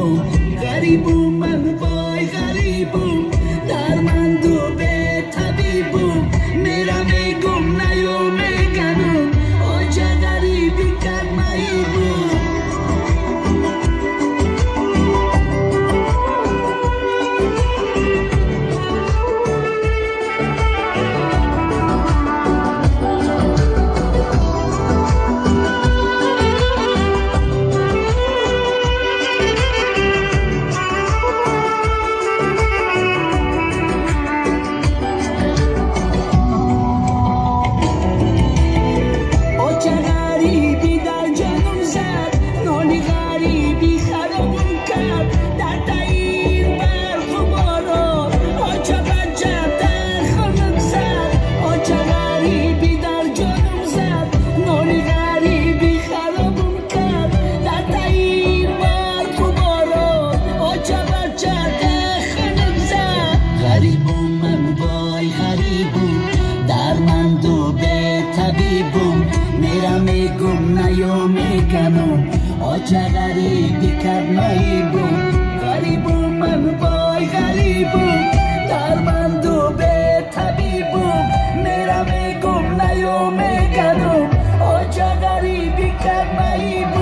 غریبم غریبم من وای غریبم درمند و به طبیبم میرم میگم نیو میگنم آجا غریبی کرد مایبم میگم نیو میگنم آجا غریبی کرد مایبم غریبم من وای غریبم درمند و به طبیبم میرم میگم نیو میگنم آجا غریبی کرد مایبم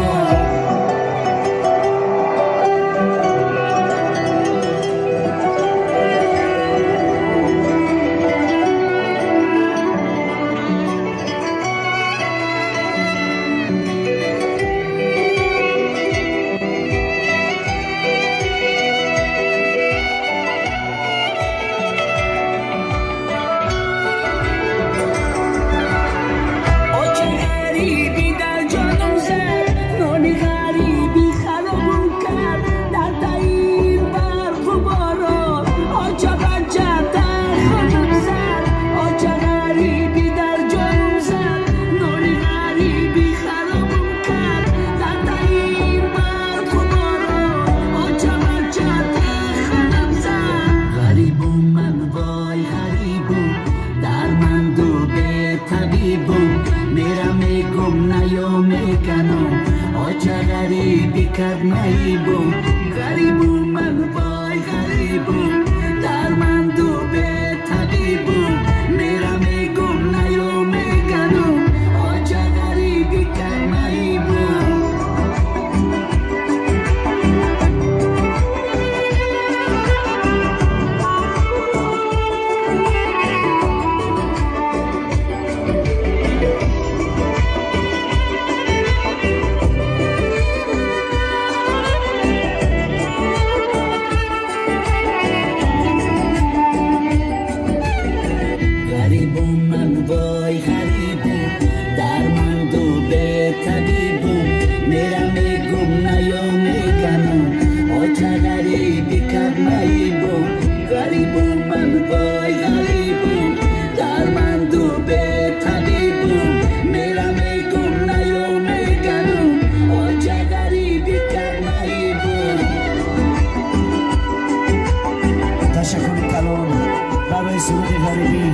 میرم میگم نیو میکنم آجا غریبی کرد مایبم غریبم من وای غریبم درمند و به طبیبم میرم میگم نیو میکنم آجا غریبی کرد مایبم میرم میگم نیو میکنم آجا غریبی کرد مایبم غریبم من وای غریبم درمند و به طبیبم میرم میگم نیو میکنم آجا غریبی کرد مایبم تشکر کلان برای سرود غریبی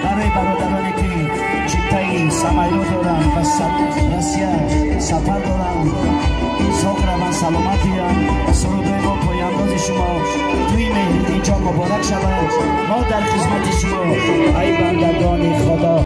برای برادرانی که چیتایی سمایو دارن و رسیه سفر دارن ساق روان سلامتی هم سرود ما پایانداز شما توی مهر اینجا مبارک شود ما در خدمت شما ای بندگان خدا